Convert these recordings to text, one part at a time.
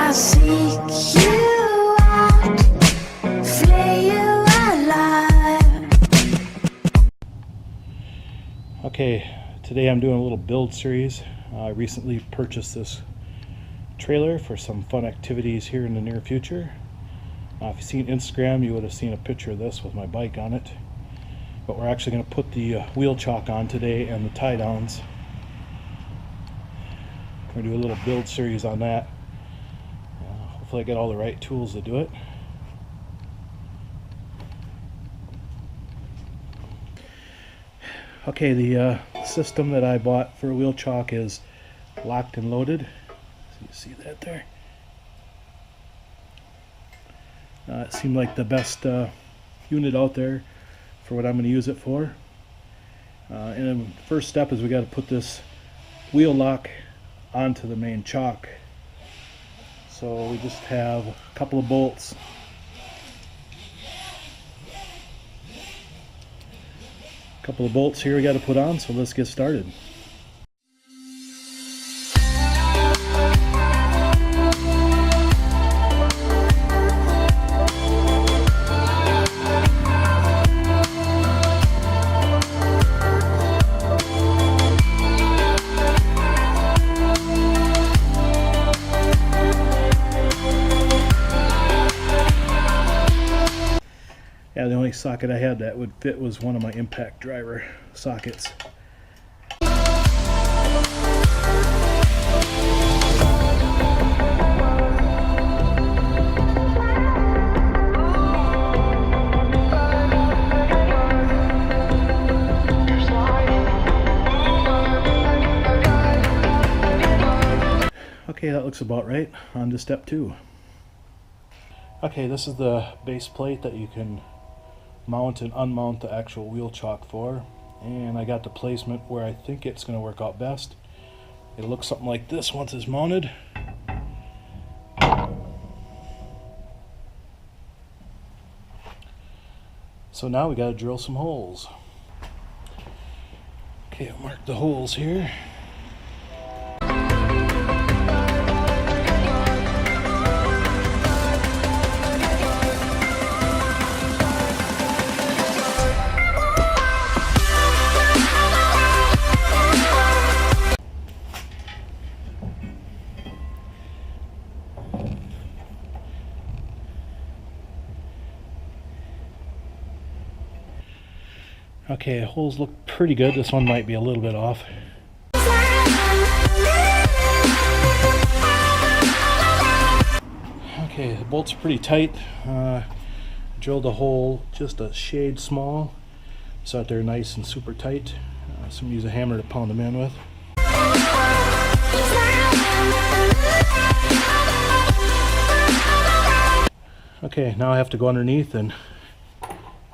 I'll seek you out, flay you alive. Okay, today I'm doing a little build series. I recently purchased this trailer for some fun activities here in the near future. If you've seen Instagram, you would have seen a picture of this with my bike on it. But we're actually going to put the wheel chock on today and the tie downs. We're going to do a little build series on that. Hopefully I get all the right tools to do it. Okay, the system that I bought for a wheel chock is locked and loaded. So you see that there? It seemed like the best unit out there for what I'm going to use it for. And the first step is we got to put this wheel lock onto the main chock. So we just have a couple of bolts. A couple of bolts here we got to put on, so let's get started. Yeah, the only socket I had that would fit was one of my impact driver sockets. Okay, that looks about right. On to step 2. Okay, this is the base plate that you can mount and unmount the actual wheel chock for, and I got the placement where I think it's going to work out best. It'll look something like this once it's mounted. So now we got to drill some holes. Okay, I'll mark the holes here. Okay, holes look pretty good. This one might be a little bit off. Okay, the bolts are pretty tight. Drilled a hole just a shade small so that they're nice and super tight. So I'm using a hammer to pound them in with. Okay, now I have to go underneath and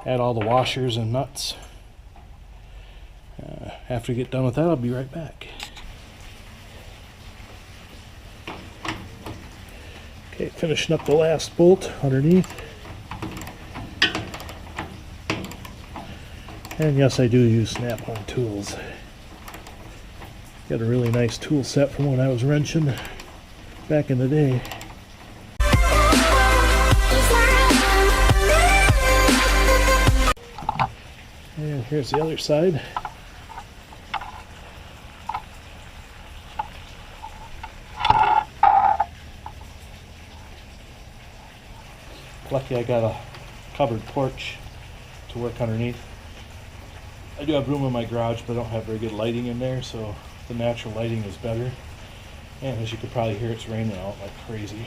add all the washers and nuts. After we get done with that, I'll be right back. Okay, finishing up the last bolt underneath. And yes, I do use snap-on tools. Got a really nice tool set from when I was wrenching back in the day. And here's the other side. Lucky I got a covered porch to work underneath. I do have room in my garage, but I don't have very good lighting in there, so the natural lighting is better. And as you can probably hear, it's raining out like crazy.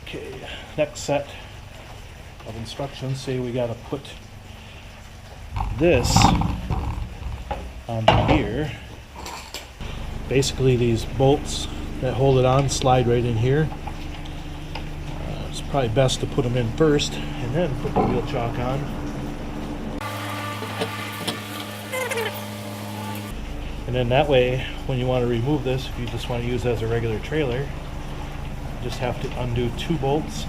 Okay, next set of instructions say we got to put this on here. Basically, these bolts that hold it on slide right in here. It's probably best to put them in first and then put the wheel chock on. And then that way, when you want to remove this, if you just want to use it as a regular trailer, you just have to undo 2 bolts.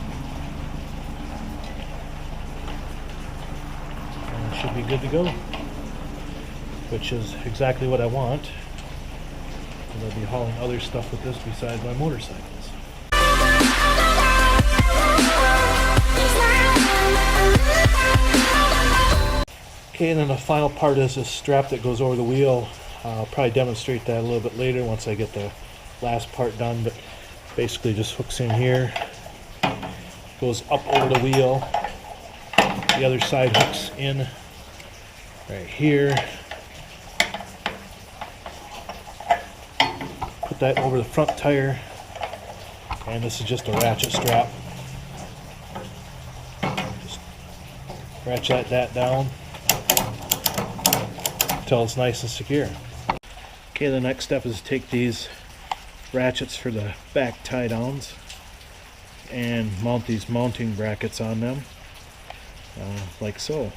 And it should be good to go, which is exactly what I want. because I'll be hauling other stuff with this besides my motorcycles. Okay, and then the final part is this strap that goes over the wheel. I'll probably demonstrate that a little bit later once I get the last part done, but basically just hooks in here, goes up over the wheel, the other side hooks in right here, put that over the front tire, and this is just a ratchet strap. Just ratchet that down until it's nice and secure. Okay, the next step is to take these ratchets for the back tie downs and mount these mounting brackets on them, like so.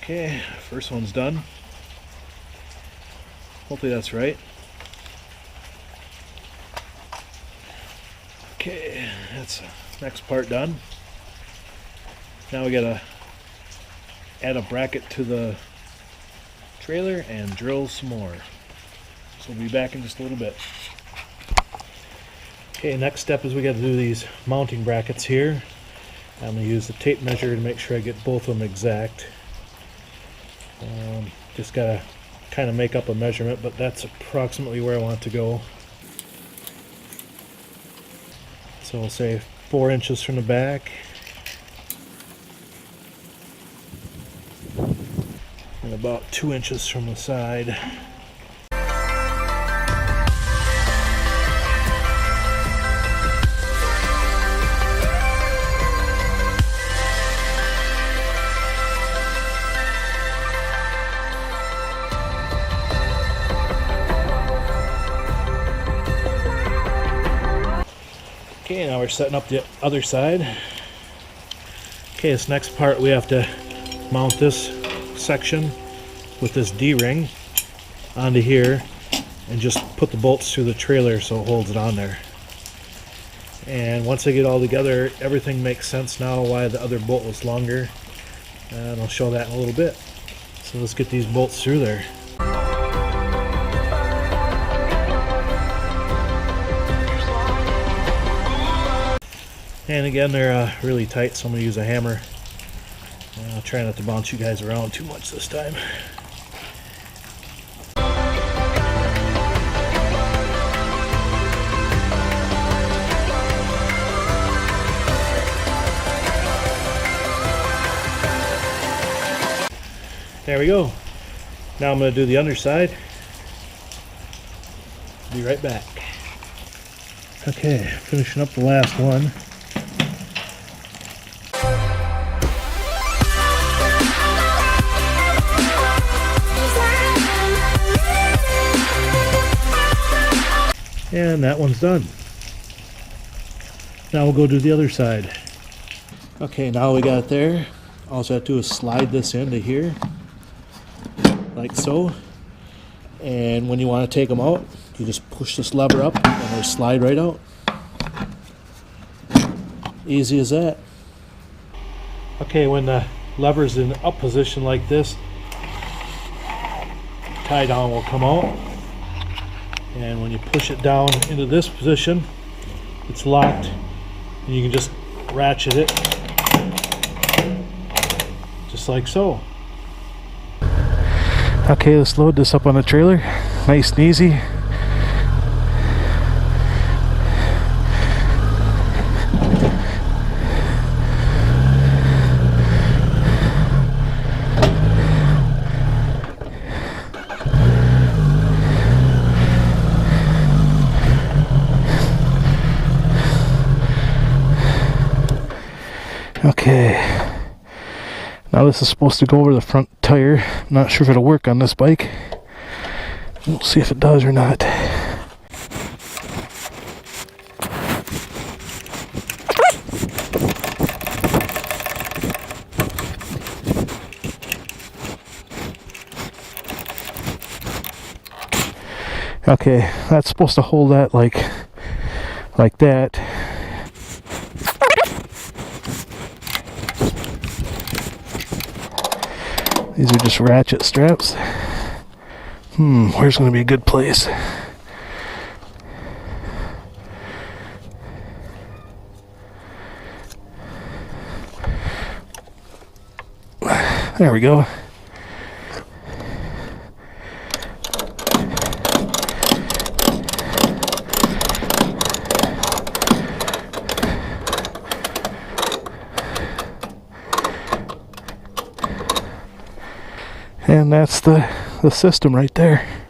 Okay, first one's done. Hopefully that's right. Okay, that's the next part done. Now we gotta add a bracket to the trailer and drill some more. So we'll be back in just a little bit. Okay, next step is we gotta do these mounting brackets here. I'm gonna use the tape measure to make sure I get both of them exact. Just gotta kind of make up a measurement, but that's approximately where I want it to go. So we'll say 4 inches from the back and about 2 inches from the side. Okay, now we're setting up the other side. Okay, this next part we have to mount this section with this D-ring onto here and just put the bolts through the trailer so it holds it on there. And once I get all together, everything makes sense now why the other bolt was longer, and I'll show that in a little bit. So let's get these bolts through there. And again, they're really tight, so I'm going to use a hammer. I'll try not to bounce you guys around too much this time. There we go. Now I'm going to do the underside. Be right back. Okay, finishing up the last one. And that one's done. Now we'll go do the other side. Okay, now we got it there. All I have to do is slide this into here, like so. And when you want to take them out, you just push this lever up and they slide right out. Easy as that. Okay, when the lever's in up position like this, tie down will come out. And when you push it down into this position, it's locked, and you can just ratchet it just like so. Okay, let's load this up on the trailer, nice and easy. Okay. Now this is supposed to go over the front tire. I'm not sure if it'll work on this bike. We'll see if it does or not. Okay, that's supposed to hold that like that. These are just ratchet straps. Where's going to be a good place? There we go. And that's the system right there.